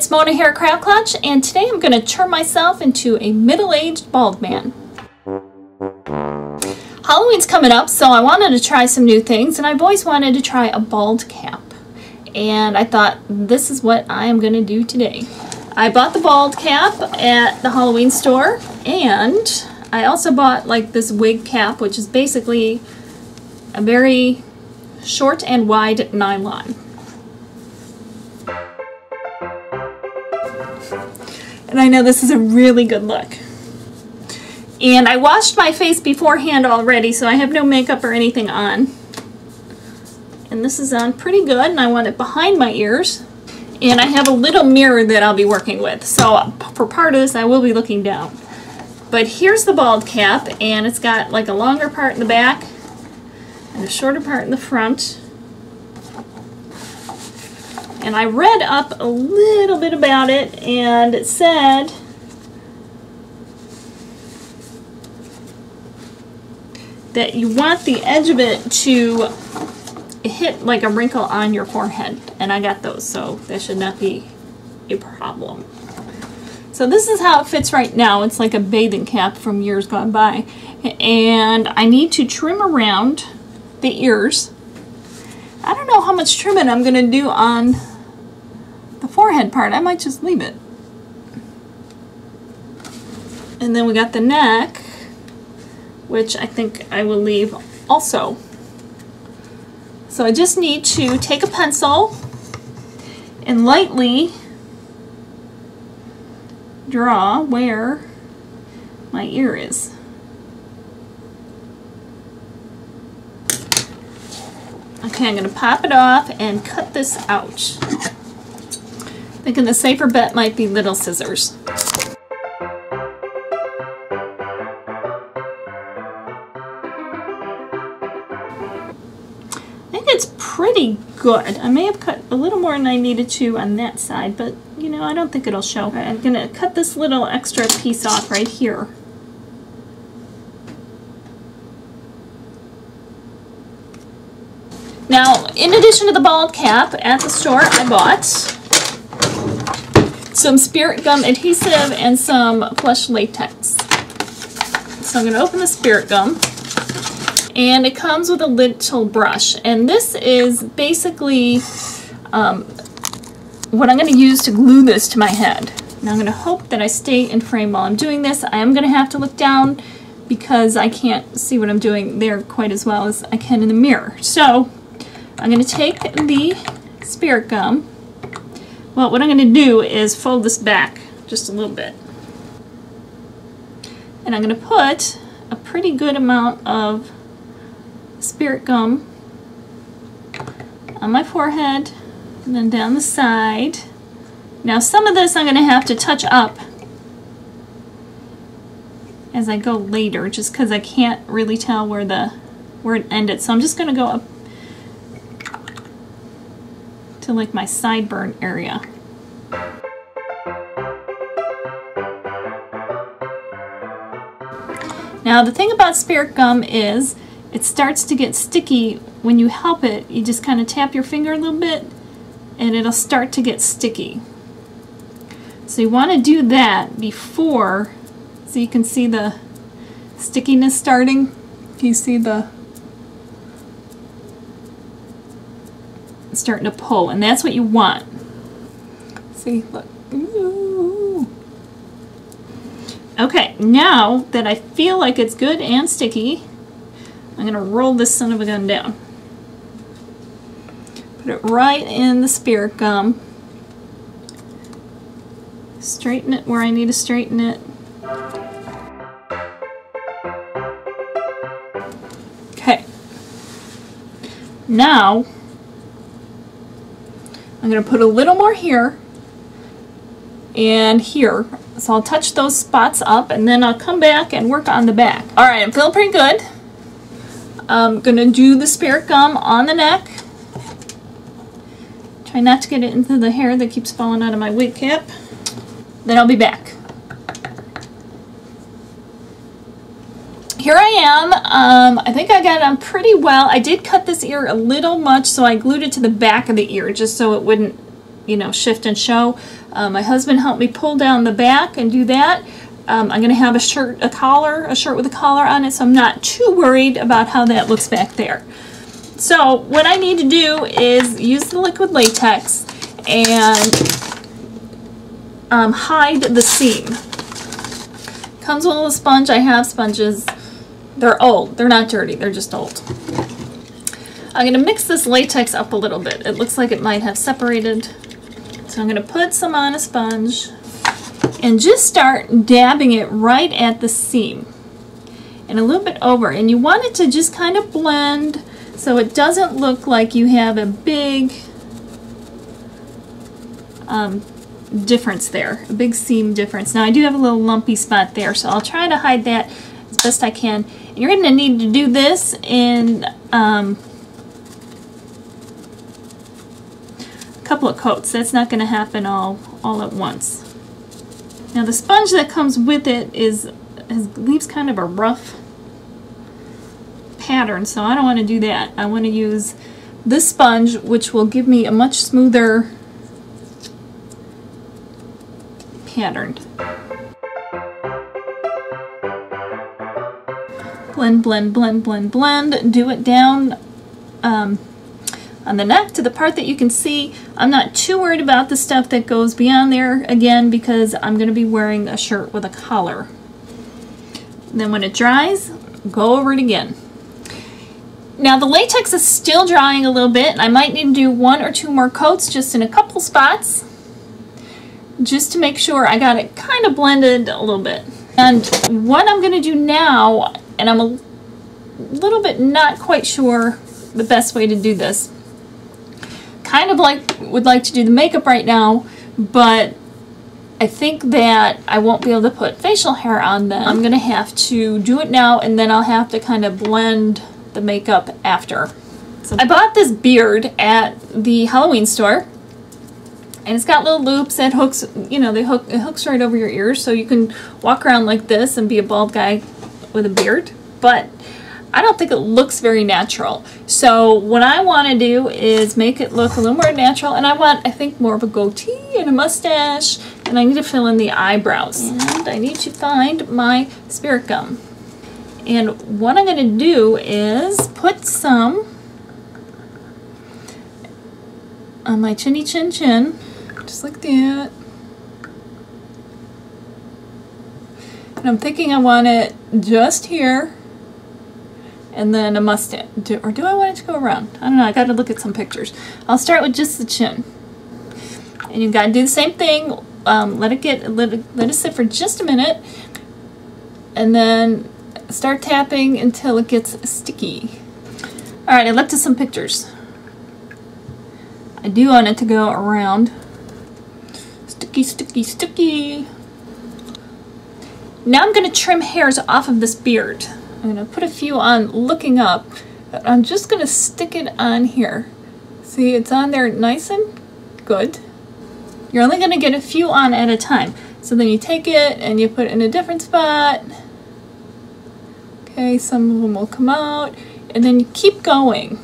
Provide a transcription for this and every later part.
it's Mona here at Klatch, and today I'm going to turn myself into a middle-aged bald man. Halloween's coming up, so I wanted to try some new things, and I've always wanted to try a bald cap. And I thought, this is what I am going to do today. I bought the bald cap at the Halloween store, and I also bought like this wig cap, which is basically a very short and wide nylon. And I know this is a really good look. And I washed my face beforehand already, so I have no makeup or anything on. And this is on pretty good, and I want it behind my ears. And I have a little mirror that I'll be working with, so for part of this I will be looking down. But here's the bald cap, and it's got like a longer part in the back and a shorter part in the front. And I read up a little bit about it, and it said that you want the edge of it to hit like a wrinkle on your forehead, and I got those, so that should not be a problem. So this is how it fits right now. It's like a bathing cap from years gone by, and I need to trim around the ears. I don't know how much trimming I'm going to do on the forehead part. I might just leave it. And then we got the neck, which I think I will leave also. So I just need to take a pencil and lightly draw where my ear is. Okay, I'm going to pop it off and cut this out. Thinking the safer bet might be little scissors. I think it's pretty good. I may have cut a little more than I needed to on that side, but you know, I don't think it'll show. I'm going to cut this little extra piece off right here. Now, in addition to the bald cap, at the store I bought some Spirit Gum Adhesive and some Plush Latex. So I'm going to open the Spirit Gum, and it comes with a little brush, and this is basically what I'm going to use to glue this to my head. Now I'm going to hope that I stay in frame while I'm doing this. I am going to have to look down because I can't see what I'm doing there quite as well as I can in the mirror. So I'm going to take the Spirit Gum. Well, what I'm going to do is fold this back just a little bit. And I'm going to put a pretty good amount of Spirit Gum on my forehead and then down the side. Now some of this I'm going to have to touch up as I go later, just because I can't really tell where it ended. So I'm just going to go up to like my sideburn area. Now the thing about Spirit Gum is it starts to get sticky when you help it. You just kind of tap your finger a little bit and it'll start to get sticky. So you want to do that before, so you can see the stickiness starting. If you see it's starting to pull, and that's what you want. See, look. Ooh. Okay, now that I feel like it's good and sticky, I'm going to roll this son of a gun down. Put it right in the Spirit Gum. Straighten it where I need to straighten it. Okay. Now, I'm going to put a little more here and here. So I'll touch those spots up, and then I'll come back and work on the back. Alright, I'm feeling pretty good. I'm going to do the Spirit Gum on the neck. Try not to get it into the hair that keeps falling out of my wig cap. Then I'll be back. Here I am. I think I got it on pretty well. I did cut this ear a little much, so I glued it to the back of the ear just so it wouldn't you know, shift and show. My husband helped me pull down the back and do that. I'm going to have a shirt with a collar on it, so I'm not too worried about how that looks back there. So what I need to do is use the liquid latex and hide the seam. Comes with a little sponge. I have sponges. They're old. They're not dirty. They're just old. I'm going to mix this latex up a little bit. It looks like it might have separated. So I'm going to put some on a sponge and just start dabbing it right at the seam and a little bit over. And you want it to just kind of blend so it doesn't look like you have a big difference there, a big seam difference. Now I do have a little lumpy spot there, so I'll try to hide that as best I can. And you're going to need to do this in a couple of coats. That's not going to happen all at once. Now the sponge that comes with it leaves kind of a rough pattern, so I don't want to do that. I want to use this sponge, which will give me a much smoother pattern. Blend, blend, blend, blend, blend. Do it down on the neck to the part that you can see. I'm not too worried about the stuff that goes beyond there, again, because I'm going to be wearing a shirt with a collar. And then when it dries, go over it again. Now the latex is still drying a little bit, and I might need to do 1 or 2 more coats just in a couple spots, just to make sure I got it kind of blended a little bit. And what I'm going to do now, and I'm a little bit not quite sure the best way to do this, kind of would like to do the makeup right now, but I think that I won't be able to put facial hair on them. I'm going to have to do it now, and then I'll have to kind of blend the makeup after. So I bought this beard at the Halloween store, and it's got little loops that hooks, you know, it hooks right over your ears, so you can walk around like this and be a bald guy with a beard, but I don't think it looks very natural. So what I want to do is make it look a little more natural, and I think more of a goatee and a mustache, and I need to fill in the eyebrows. And I need to find my spirit gum. And what I'm going to do is put some on my chinny chin chin, just like that. And I'm thinking I want it just here, and then a mustache. Or do I want it to go around? I don't know. I got to look at some pictures. I'll start with just the chin. And you've got to do the same thing. Let it sit for just a minute, and then start tapping until it gets sticky. All right, I looked at some pictures. I do want it to go around. Sticky, sticky, sticky. Now I'm going to trim hairs off of this beard. I'm going to put a few on looking up. I'm just going to stick it on here. See, it's on there nice and good. You're only going to get a few on at a time. So then you take it and you put it in a different spot. Okay, some of them will come out. And then you keep going.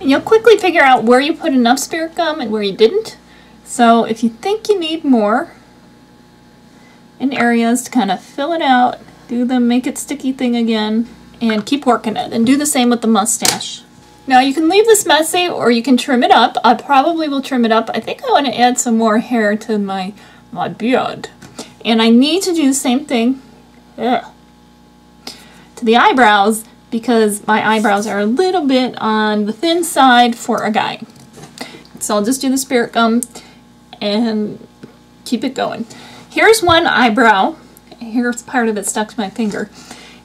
And you'll quickly figure out where you put enough spirit gum and where you didn't. So if you think you need more in areas to kind of fill it out, do the make it sticky thing again, and keep working it. And do the same with the mustache. Now you can leave this messy or you can trim it up. I probably will trim it up. I think I want to add some more hair to my beard. And I need to do the same thing to the eyebrows, because my eyebrows are a little bit on the thin side for a guy. So I'll just do the spirit gum and keep it going. Here's one eyebrow. Here's part of it stuck to my finger.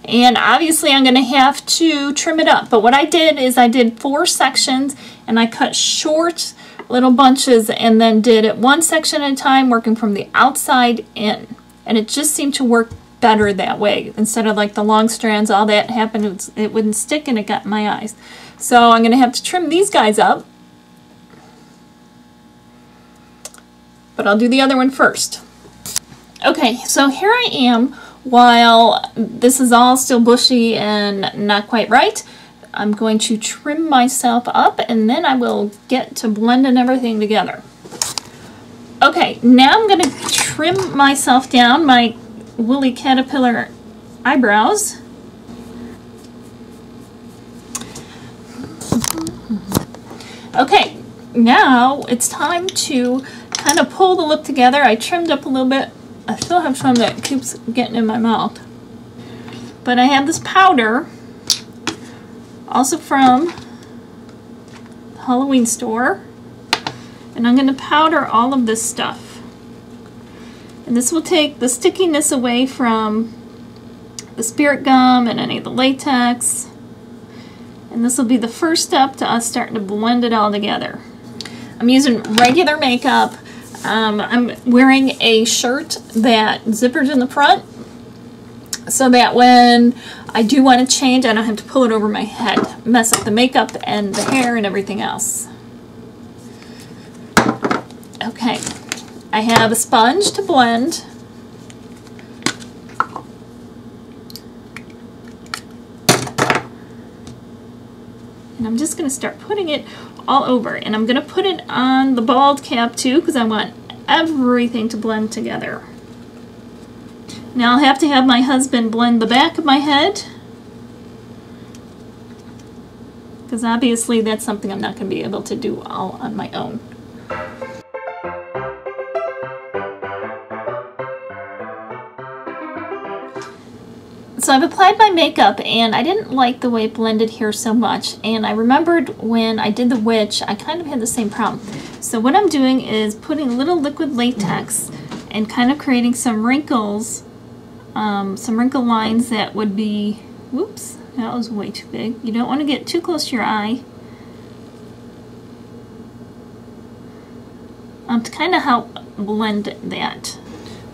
And obviously I'm going to have to trim it up. But what I did is I did 4 sections, and I cut short little bunches and then did it one section at a time, working from the outside in. And it just seemed to work better that way. Instead of like the long strands, all that happened, it wouldn't stick and it got in my eyes. So I'm going to have to trim these guys up. But I'll do the other one first. Okay, so here I am. While this is all still bushy and not quite right, I'm going to trim myself up, and then I will get to blending everything together. Okay, now I'm going to trim myself down, my woolly caterpillar eyebrows. Okay, now it's time to kind of pull the lip together. I trimmed up a little bit. I still have some that keeps getting in my mouth. But I have this powder, also from the Halloween store. And I'm going to powder all of this stuff. And this will take the stickiness away from the spirit gum and any of the latex. And this will be the first step to us starting to blend it all together. I'm using regular makeup. I'm wearing a shirt that zippers in the front so that when I do want to change, I don't have to pull it over my head, mess up the makeup and the hair and everything else. Okay, I have a sponge to blend. And I'm just going to start putting it all over. And I'm going to put it on the bald cap too because I want everything to blend together. Now I'll have to have my husband blend the back of my head because obviously that's something I'm not going to be able to do all on my own. So I've applied my makeup and I didn't like the way it blended here so much, and I remembered when I did the witch I kind of had the same problem. So what I'm doing is putting a little liquid latex and kind of creating some wrinkles, some wrinkle lines that would be, whoops, that was way too big. You don't want to get too close to your eye. To kind of help blend that.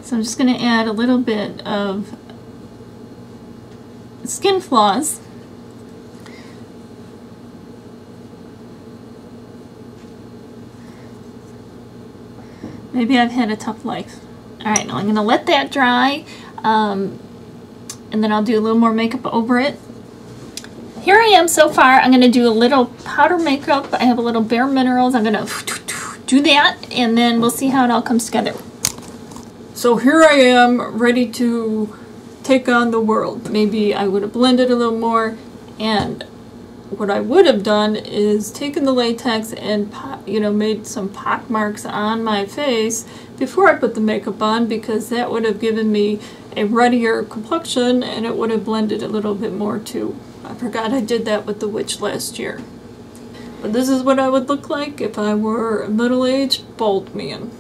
So I'm just going to add a little bit of skin floss. Maybe I've had a tough life. Alright, now I'm going to let that dry, and then I'll do a little more makeup over it. Here I am so far. I'm going to do a little powder makeup. I have a little Bare Minerals. I'm going to do that, and then we'll see how it all comes together. So here I am, ready to take on the world. Maybe I would have blended a little more, and what I would have done is taken the latex and made some pock marks on my face before I put the makeup on, because that would have given me a ruddier complexion and it would have blended a little bit more too. I forgot I did that with the witch last year. But this is what I would look like if I were a middle-aged bald man.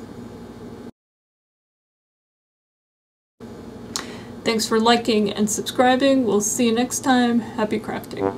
Thanks for liking and subscribing. We'll see you next time. Happy crafting.